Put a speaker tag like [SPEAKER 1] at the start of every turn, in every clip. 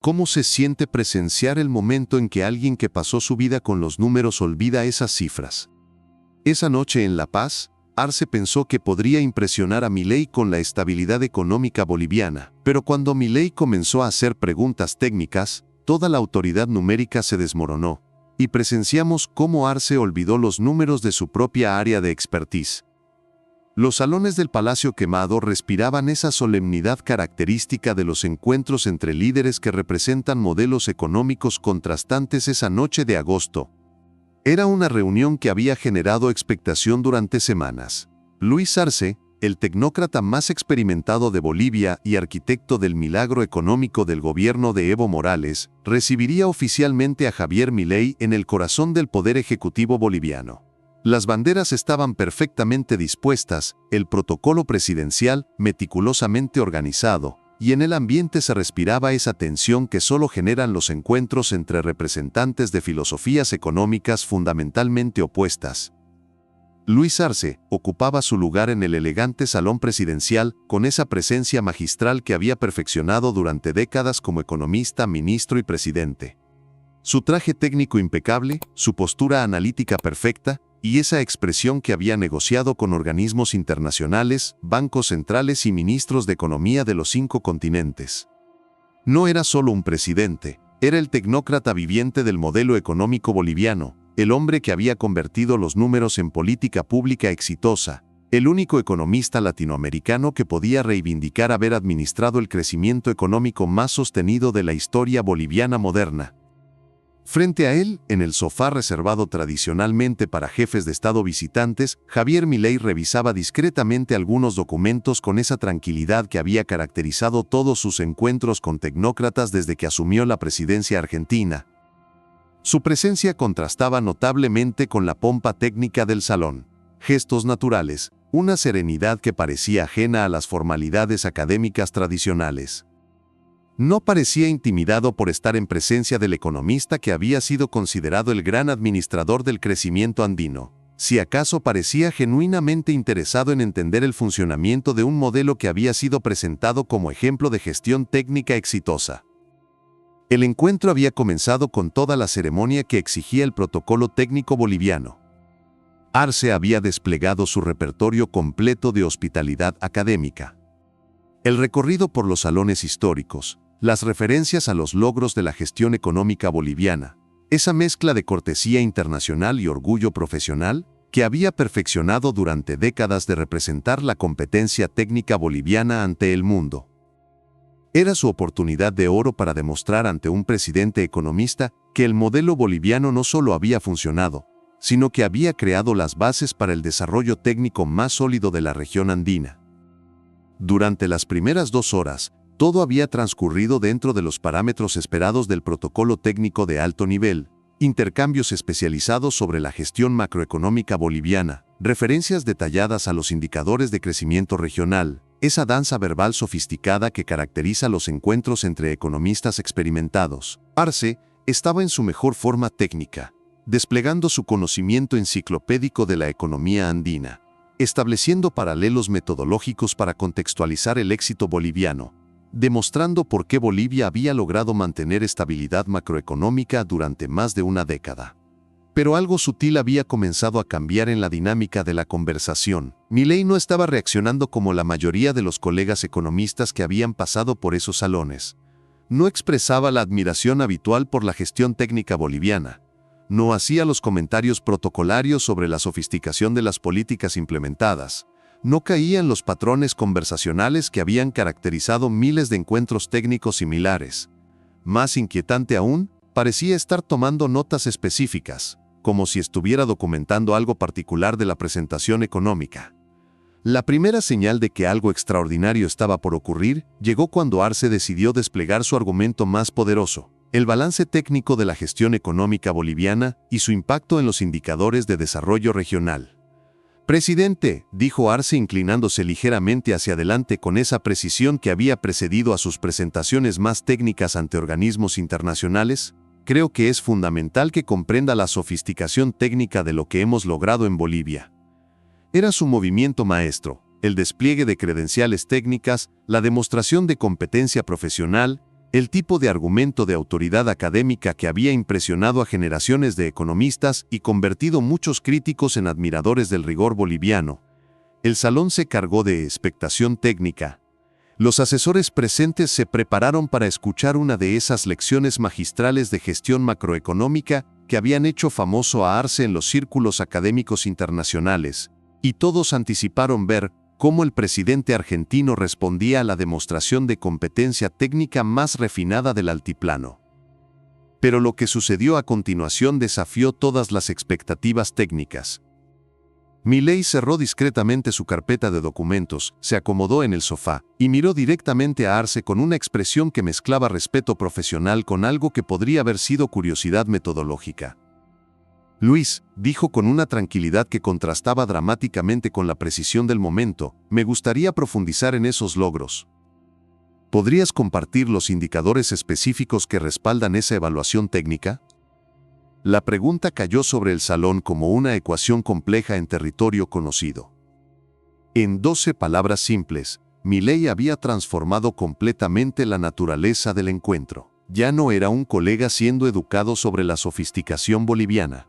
[SPEAKER 1] ¿Cómo se siente presenciar el momento en que alguien que pasó su vida con los números olvida esas cifras? Esa noche en La Paz, Arce pensó que podría impresionar a Milei con la estabilidad económica boliviana, pero cuando Milei comenzó a hacer preguntas técnicas, toda la autoridad numérica se desmoronó, y presenciamos cómo Arce olvidó los números de su propia área de expertise. Los salones del Palacio Quemado respiraban esa solemnidad característica de los encuentros entre líderes que representan modelos económicos contrastantes esa noche de agosto. Era una reunión que había generado expectación durante semanas. Luis Arce, el tecnócrata más experimentado de Bolivia y arquitecto del milagro económico del gobierno de Evo Morales, recibiría oficialmente a Javier Milei en el corazón del poder ejecutivo boliviano. Las banderas estaban perfectamente dispuestas, el protocolo presidencial meticulosamente organizado, y en el ambiente se respiraba esa tensión que solo generan los encuentros entre representantes de filosofías económicas fundamentalmente opuestas. Luis Arce ocupaba su lugar en el elegante salón presidencial con esa presencia magistral que había perfeccionado durante décadas como economista, ministro y presidente. Su traje técnico impecable, su postura analítica perfecta, y esa expresión que había negociado con organismos internacionales, bancos centrales y ministros de economía de los 5 continentes. No era solo un presidente, era el tecnócrata viviente del modelo económico boliviano, el hombre que había convertido los números en política pública exitosa, el único economista latinoamericano que podía reivindicar haber administrado el crecimiento económico más sostenido de la historia boliviana moderna. Frente a él, en el sofá reservado tradicionalmente para jefes de Estado visitantes, Javier Milei revisaba discretamente algunos documentos con esa tranquilidad que había caracterizado todos sus encuentros con tecnócratas desde que asumió la presidencia argentina. Su presencia contrastaba notablemente con la pompa técnica del salón, gestos naturales, una serenidad que parecía ajena a las formalidades académicas tradicionales. No parecía intimidado por estar en presencia del economista que había sido considerado el gran administrador del crecimiento andino. Si acaso parecía genuinamente interesado en entender el funcionamiento de un modelo que había sido presentado como ejemplo de gestión técnica exitosa. El encuentro había comenzado con toda la ceremonia que exigía el protocolo técnico boliviano. Arce había desplegado su repertorio completo de hospitalidad académica. El recorrido por los salones históricos, las referencias a los logros de la gestión económica boliviana, esa mezcla de cortesía internacional y orgullo profesional que había perfeccionado durante décadas de representar la competencia técnica boliviana ante el mundo. Era su oportunidad de oro para demostrar ante un presidente economista que el modelo boliviano no solo había funcionado, sino que había creado las bases para el desarrollo técnico más sólido de la región andina. Durante las primeras 2 horas, todo había transcurrido dentro de los parámetros esperados del protocolo técnico de alto nivel, intercambios especializados sobre la gestión macroeconómica boliviana, referencias detalladas a los indicadores de crecimiento regional, esa danza verbal sofisticada que caracteriza los encuentros entre economistas experimentados. Arce estaba en su mejor forma técnica, desplegando su conocimiento enciclopédico de la economía andina, estableciendo paralelos metodológicos para contextualizar el éxito boliviano, demostrando por qué Bolivia había logrado mantener estabilidad macroeconómica durante más de una década. Pero algo sutil había comenzado a cambiar en la dinámica de la conversación. Milei no estaba reaccionando como la mayoría de los colegas economistas que habían pasado por esos salones. No expresaba la admiración habitual por la gestión técnica boliviana. No hacía los comentarios protocolarios sobre la sofisticación de las políticas implementadas. No caía en los patrones conversacionales que habían caracterizado miles de encuentros técnicos similares. Más inquietante aún, parecía estar tomando notas específicas, como si estuviera documentando algo particular de la presentación económica. La primera señal de que algo extraordinario estaba por ocurrir llegó cuando Arce decidió desplegar su argumento más poderoso, el balance técnico de la gestión económica boliviana y su impacto en los indicadores de desarrollo regional. «Presidente», dijo Arce inclinándose ligeramente hacia adelante con esa precisión que había precedido a sus presentaciones más técnicas ante organismos internacionales, «creo que es fundamental que comprenda la sofisticación técnica de lo que hemos logrado en Bolivia». Era su movimiento maestro, el despliegue de credenciales técnicas, la demostración de competencia profesional, El tipo de argumento de autoridad académica que había impresionado a generaciones de economistas y convertido muchos críticos en admiradores del rigor boliviano. El salón se cargó de expectación técnica. Los asesores presentes se prepararon para escuchar una de esas lecciones magistrales de gestión macroeconómica que habían hecho famoso a Arce en los círculos académicos internacionales, y todos anticiparon ver cómo el presidente argentino respondía a la demostración de competencia técnica más refinada del altiplano. Pero lo que sucedió a continuación desafió todas las expectativas técnicas. Milei cerró discretamente su carpeta de documentos, se acomodó en el sofá y miró directamente a Arce con una expresión que mezclaba respeto profesional con algo que podría haber sido curiosidad metodológica. Luis, dijo con una tranquilidad que contrastaba dramáticamente con la precisión del momento, me gustaría profundizar en esos logros. ¿Podrías compartir los indicadores específicos que respaldan esa evaluación técnica? La pregunta cayó sobre el salón como una ecuación compleja en territorio conocido. En 12 palabras simples, Milei había transformado completamente la naturaleza del encuentro. Ya no era un colega siendo educado sobre la sofisticación boliviana.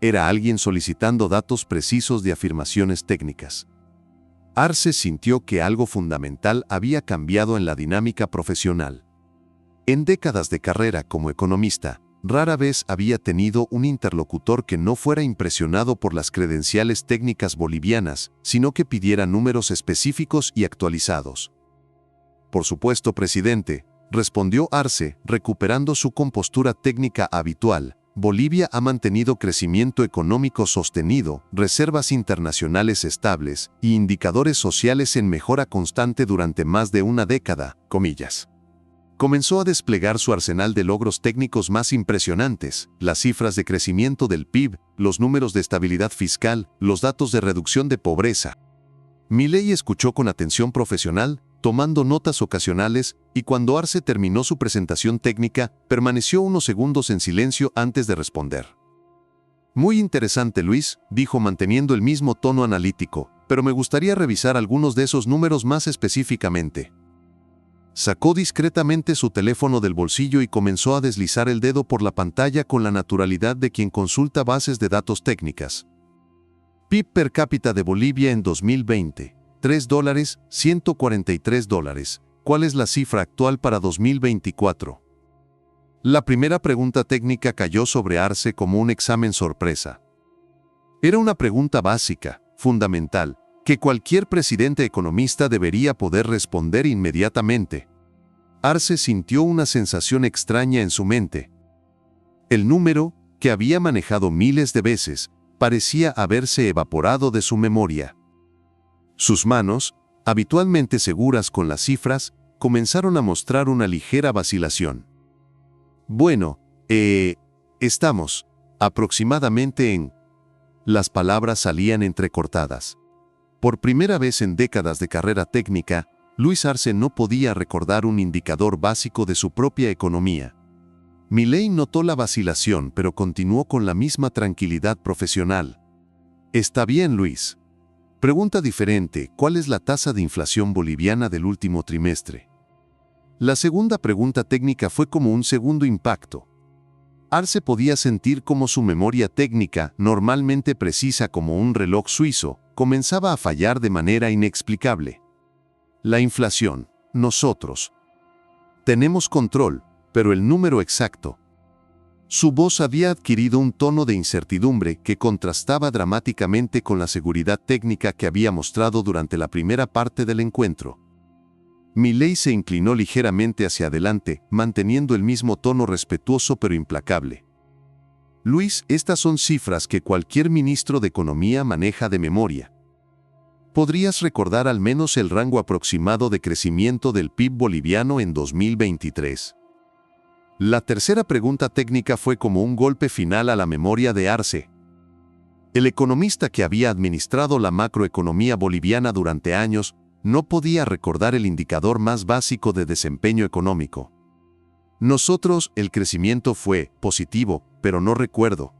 [SPEAKER 1] Era alguien solicitando datos precisos de afirmaciones técnicas. Arce sintió que algo fundamental había cambiado en la dinámica profesional. En décadas de carrera como economista, rara vez había tenido un interlocutor que no fuera impresionado por las credenciales técnicas bolivianas, sino que pidiera números específicos y actualizados. Por supuesto, presidente, respondió Arce, recuperando su compostura técnica habitual. Bolivia ha mantenido crecimiento económico sostenido, reservas internacionales estables y indicadores sociales en mejora constante durante más de una década, comillas. Comenzó a desplegar su arsenal de logros técnicos más impresionantes, las cifras de crecimiento del PIB, los números de estabilidad fiscal, los datos de reducción de pobreza. Milei escuchó con atención profesional, tomando notas ocasionales, y cuando Arce terminó su presentación técnica, permaneció unos segundos en silencio antes de responder. Muy interesante, Luis, dijo manteniendo el mismo tono analítico, pero me gustaría revisar algunos de esos números más específicamente. Sacó discretamente su teléfono del bolsillo y comenzó a deslizar el dedo por la pantalla con la naturalidad de quien consulta bases de datos técnicas. PIB per cápita de Bolivia en 2020. $3, $143. ¿Cuál es la cifra actual para 2024? La primera pregunta técnica cayó sobre Arce como un examen sorpresa. Era una pregunta básica, fundamental, que cualquier presidente economista debería poder responder inmediatamente. Arce sintió una sensación extraña en su mente. El número, que había manejado miles de veces, parecía haberse evaporado de su memoria. Sus manos, habitualmente seguras con las cifras, comenzaron a mostrar una ligera vacilación. Bueno, estamos aproximadamente en... Las palabras salían entrecortadas. Por primera vez en décadas de carrera técnica, Luis Arce no podía recordar un indicador básico de su propia economía. Milei notó la vacilación, pero continuó con la misma tranquilidad profesional. Está bien, Luis. Pregunta diferente, ¿cuál es la tasa de inflación boliviana del último trimestre? La segunda pregunta técnica fue como un segundo impacto. Arce podía sentir cómo su memoria técnica, normalmente precisa como un reloj suizo, comenzaba a fallar de manera inexplicable. La inflación, nosotros. Tenemos control, pero el número exacto. Su voz había adquirido un tono de incertidumbre que contrastaba dramáticamente con la seguridad técnica que había mostrado durante la primera parte del encuentro. Milei se inclinó ligeramente hacia adelante, manteniendo el mismo tono respetuoso pero implacable. Luis, estas son cifras que cualquier ministro de Economía maneja de memoria. ¿Podrías recordar al menos el rango aproximado de crecimiento del PIB boliviano en 2023? La tercera pregunta técnica fue como un golpe final a la memoria de Arce. El economista que había administrado la macroeconomía boliviana durante años no podía recordar el indicador más básico de desempeño económico. Nosotros, el crecimiento fue positivo, pero no recuerdo.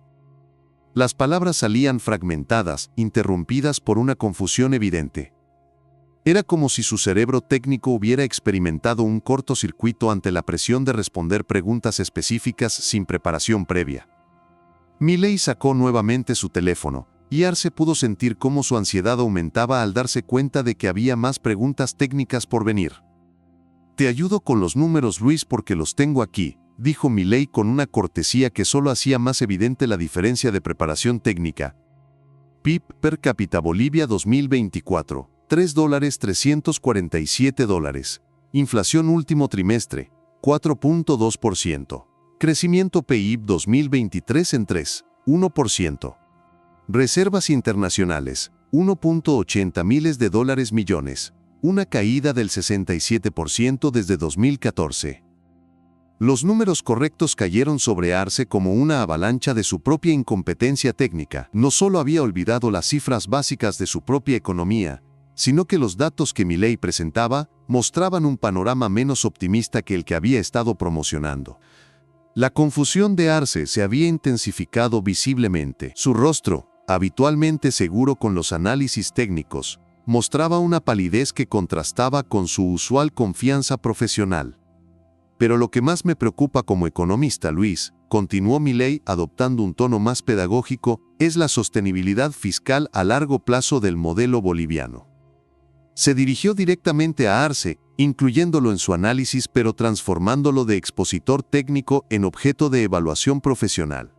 [SPEAKER 1] Las palabras salían fragmentadas, interrumpidas por una confusión evidente. Era como si su cerebro técnico hubiera experimentado un cortocircuito ante la presión de responder preguntas específicas sin preparación previa. Milei sacó nuevamente su teléfono, y Arce pudo sentir cómo su ansiedad aumentaba al darse cuenta de que había más preguntas técnicas por venir. «Te ayudo con los números, Luis, porque los tengo aquí», dijo Milei con una cortesía que solo hacía más evidente la diferencia de preparación técnica. PIB per cápita Bolivia 2024, $3.347. Inflación último trimestre, 4.2%. Crecimiento PIB 2023 en 3,1%. Reservas internacionales, 1.80 miles de dólares millones, una caída del 67% desde 2014. Los números correctos cayeron sobre Arce como una avalancha de su propia incompetencia técnica. No solo había olvidado las cifras básicas de su propia economía, sino que los datos que Milei presentaba mostraban un panorama menos optimista que el que había estado promocionando. La confusión de Arce se había intensificado visiblemente. Su rostro, habitualmente seguro con los análisis técnicos, mostraba una palidez que contrastaba con su usual confianza profesional. Pero lo que más me preocupa como economista, Luis, continuó Milei adoptando un tono más pedagógico, es la sostenibilidad fiscal a largo plazo del modelo boliviano. Se dirigió directamente a Arce, incluyéndolo en su análisis pero transformándolo de expositor técnico en objeto de evaluación profesional.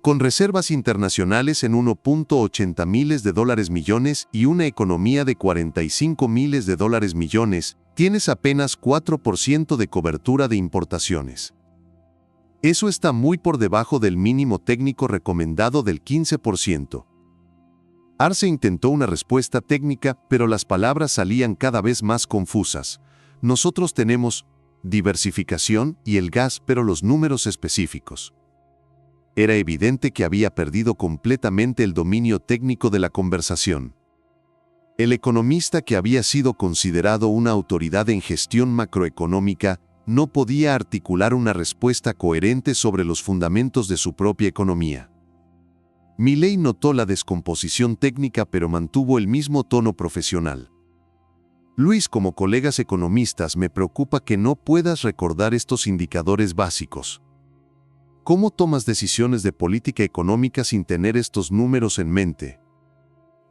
[SPEAKER 1] Con reservas internacionales en 1.80 miles de dólares millones y una economía de 45 miles de dólares millones, tienes apenas 4% de cobertura de importaciones. Eso está muy por debajo del mínimo técnico recomendado del 15%. Arce intentó una respuesta técnica, pero las palabras salían cada vez más confusas. Nosotros tenemos diversificación y el gas, pero los números específicos. Era evidente que había perdido completamente el dominio técnico de la conversación. El economista que había sido considerado una autoridad en gestión macroeconómica no podía articular una respuesta coherente sobre los fundamentos de su propia economía. Milei notó la descomposición técnica pero mantuvo el mismo tono profesional. Luis, como colegas economistas, me preocupa que no puedas recordar estos indicadores básicos. ¿Cómo tomas decisiones de política económica sin tener estos números en mente?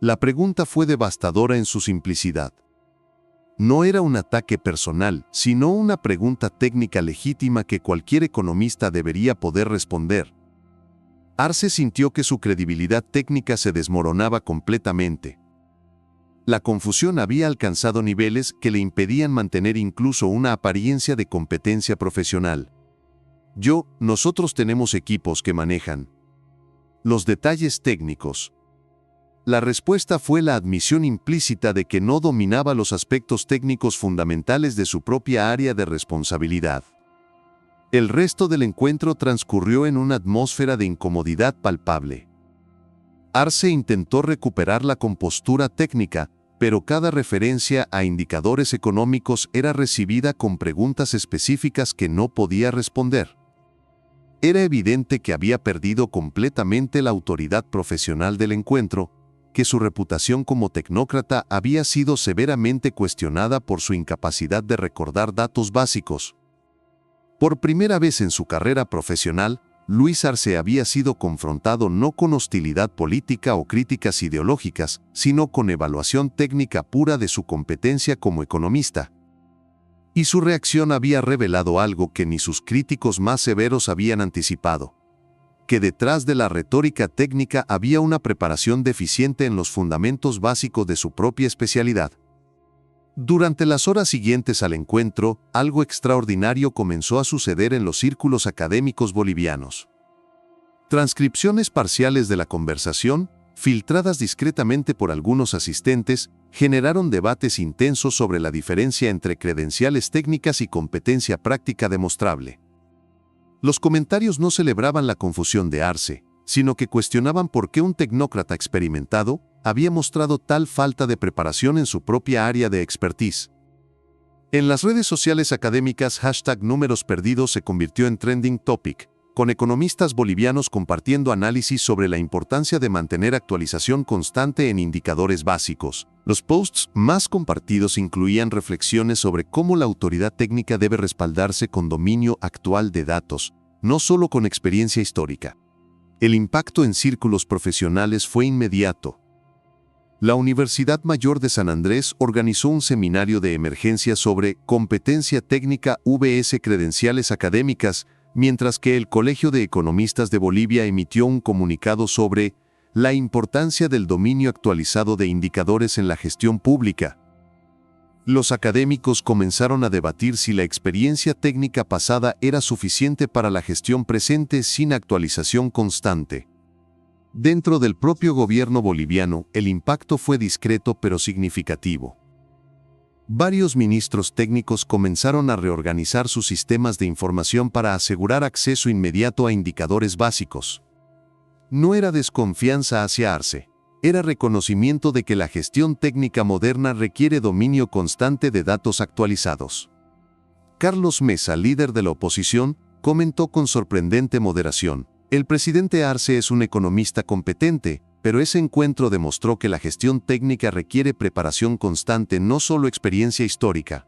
[SPEAKER 1] La pregunta fue devastadora en su simplicidad. No era un ataque personal, sino una pregunta técnica legítima que cualquier economista debería poder responder. Arce sintió que su credibilidad técnica se desmoronaba completamente. La confusión había alcanzado niveles que le impedían mantener incluso una apariencia de competencia profesional. Nosotros tenemos equipos que manejan los detalles técnicos. La respuesta fue la admisión implícita de que no dominaba los aspectos técnicos fundamentales de su propia área de responsabilidad. El resto del encuentro transcurrió en una atmósfera de incomodidad palpable. Arce intentó recuperar la compostura técnica, pero cada referencia a indicadores económicos era recibida con preguntas específicas que no podía responder. Era evidente que había perdido completamente la autoridad profesional del encuentro, que su reputación como tecnócrata había sido severamente cuestionada por su incapacidad de recordar datos básicos. Por primera vez en su carrera profesional, Luis Arce había sido confrontado no con hostilidad política o críticas ideológicas, sino con evaluación técnica pura de su competencia como economista. Y su reacción había revelado algo que ni sus críticos más severos habían anticipado: que detrás de la retórica técnica había una preparación deficiente en los fundamentos básicos de su propia especialidad. Durante las horas siguientes al encuentro, algo extraordinario comenzó a suceder en los círculos académicos bolivianos. Transcripciones parciales de la conversación, filtradas discretamente por algunos asistentes, generaron debates intensos sobre la diferencia entre credenciales técnicas y competencia práctica demostrable. Los comentarios no celebraban la confusión de Arce, sino que cuestionaban por qué un tecnócrata experimentado había mostrado tal falta de preparación en su propia área de expertise. En las redes sociales académicas, #números perdidos se convirtió en trending topic, con economistas bolivianos compartiendo análisis sobre la importancia de mantener actualización constante en indicadores básicos. Los posts más compartidos incluían reflexiones sobre cómo la autoridad técnica debe respaldarse con dominio actual de datos, no solo con experiencia histórica. El impacto en círculos profesionales fue inmediato. La Universidad Mayor de San Andrés organizó un seminario de emergencia sobre competencia técnica vs credenciales académicas, mientras que el Colegio de Economistas de Bolivia emitió un comunicado sobre la importancia del dominio actualizado de indicadores en la gestión pública. Los académicos comenzaron a debatir si la experiencia técnica pasada era suficiente para la gestión presente sin actualización constante. Dentro del propio gobierno boliviano, el impacto fue discreto pero significativo. Varios ministros técnicos comenzaron a reorganizar sus sistemas de información para asegurar acceso inmediato a indicadores básicos. No era desconfianza hacia Arce, era reconocimiento de que la gestión técnica moderna requiere dominio constante de datos actualizados. Carlos Mesa, líder de la oposición, comentó con sorprendente moderación: el presidente Arce es un economista competente, pero ese encuentro demostró que la gestión técnica requiere preparación constante, no solo experiencia histórica.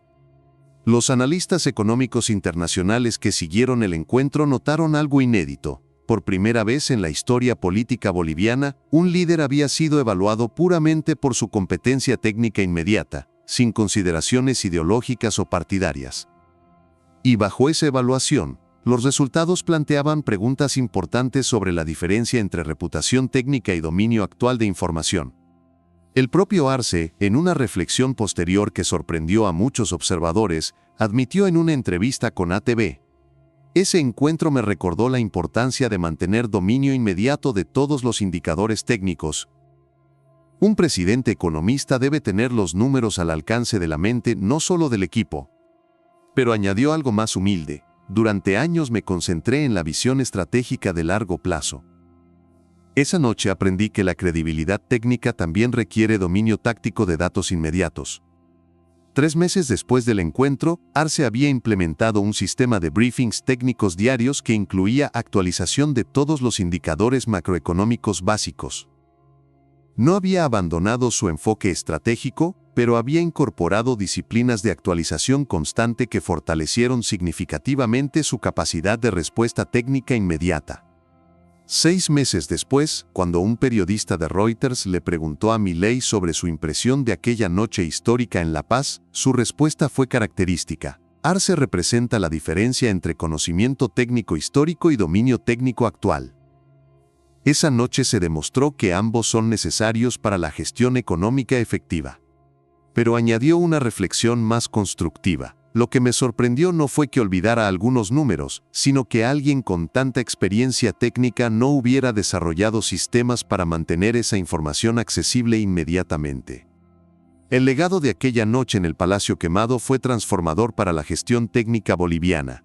[SPEAKER 1] Los analistas económicos internacionales que siguieron el encuentro notaron algo inédito. Por primera vez en la historia política boliviana, un líder había sido evaluado puramente por su competencia técnica inmediata, sin consideraciones ideológicas o partidarias. Y bajo esa evaluación, los resultados planteaban preguntas importantes sobre la diferencia entre reputación técnica y dominio actual de información. El propio Arce, en una reflexión posterior que sorprendió a muchos observadores, admitió en una entrevista con ATV: ese encuentro me recordó la importancia de mantener dominio inmediato de todos los indicadores técnicos. Un presidente economista debe tener los números al alcance de la mente, no solo del equipo. Pero añadió algo más humilde: durante años me concentré en la visión estratégica de largo plazo. Esa noche aprendí que la credibilidad técnica también requiere dominio táctico de datos inmediatos. 3 meses después del encuentro, Arce había implementado un sistema de briefings técnicos diarios que incluía actualización de todos los indicadores macroeconómicos básicos. No había abandonado su enfoque estratégico, pero había incorporado disciplinas de actualización constante que fortalecieron significativamente su capacidad de respuesta técnica inmediata. 6 meses después, cuando un periodista de Reuters le preguntó a Milei sobre su impresión de aquella noche histórica en La Paz, su respuesta fue característica: Arce representa la diferencia entre conocimiento técnico histórico y dominio técnico actual. Esa noche se demostró que ambos son necesarios para la gestión económica efectiva. Pero añadió una reflexión más constructiva: lo que me sorprendió no fue que olvidara algunos números, sino que alguien con tanta experiencia técnica no hubiera desarrollado sistemas para mantener esa información accesible inmediatamente. El legado de aquella noche en el Palacio Quemado fue transformador para la gestión técnica boliviana.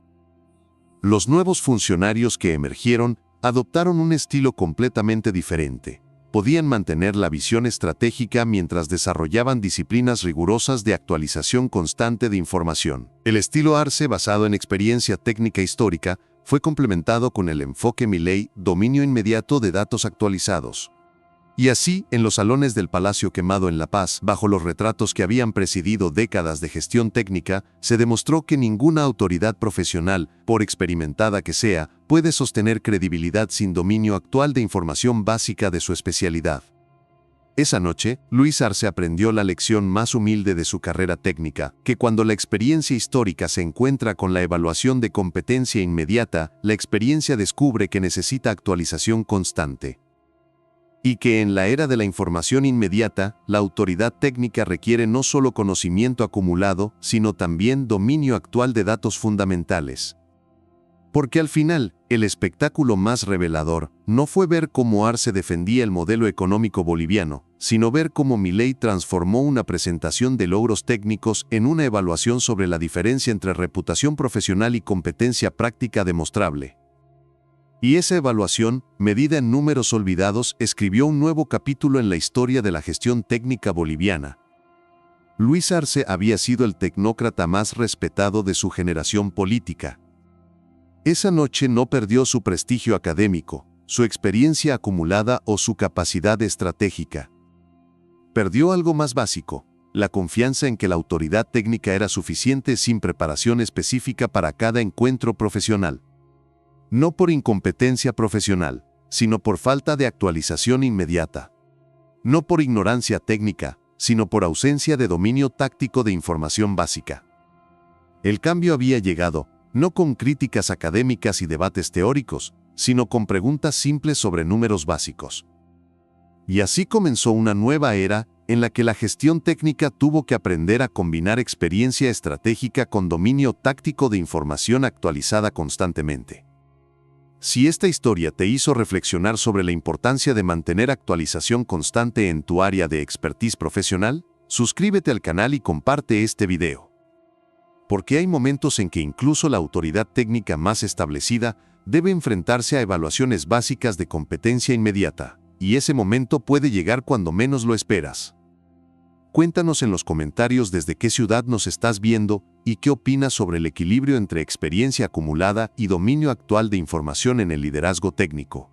[SPEAKER 1] Los nuevos funcionarios que emergieron adoptaron un estilo completamente diferente. Podían mantener la visión estratégica mientras desarrollaban disciplinas rigurosas de actualización constante de información. El estilo Arce, basado en experiencia técnica histórica, fue complementado con el enfoque Milei, dominio inmediato de datos actualizados. Y así, en los salones del Palacio Quemado en La Paz, bajo los retratos que habían presidido décadas de gestión técnica, se demostró que ninguna autoridad profesional, por experimentada que sea, puede sostener credibilidad sin dominio actual de información básica de su especialidad. Esa noche, Luis Arce aprendió la lección más humilde de su carrera técnica, que cuando la experiencia histórica se encuentra con la evaluación de competencia inmediata, la experiencia descubre que necesita actualización constante. Y que en la era de la información inmediata, la autoridad técnica requiere no solo conocimiento acumulado, sino también dominio actual de datos fundamentales. Porque al final, el espectáculo más revelador no fue ver cómo Arce defendía el modelo económico boliviano, sino ver cómo Milei transformó una presentación de logros técnicos en una evaluación sobre la diferencia entre reputación profesional y competencia práctica demostrable. Y esa evaluación, medida en números olvidados, escribió un nuevo capítulo en la historia de la gestión técnica boliviana. Luis Arce había sido el tecnócrata más respetado de su generación política. Esa noche no perdió su prestigio académico, su experiencia acumulada o su capacidad estratégica. Perdió algo más básico, la confianza en que la autoridad técnica era suficiente sin preparación específica para cada encuentro profesional. No por incompetencia profesional, sino por falta de actualización inmediata. No por ignorancia técnica, sino por ausencia de dominio táctico de información básica. El cambio había llegado, no con críticas académicas y debates teóricos, sino con preguntas simples sobre números básicos. Y así comenzó una nueva era en la que la gestión técnica tuvo que aprender a combinar experiencia estratégica con dominio táctico de información actualizada constantemente. Si esta historia te hizo reflexionar sobre la importancia de mantener actualización constante en tu área de expertise profesional, suscríbete al canal y comparte este video. Porque hay momentos en que incluso la autoridad técnica más establecida debe enfrentarse a evaluaciones básicas de competencia inmediata, y ese momento puede llegar cuando menos lo esperas. Cuéntanos en los comentarios desde qué ciudad nos estás viendo y qué opinas sobre el equilibrio entre experiencia acumulada y dominio actual de información en el liderazgo técnico.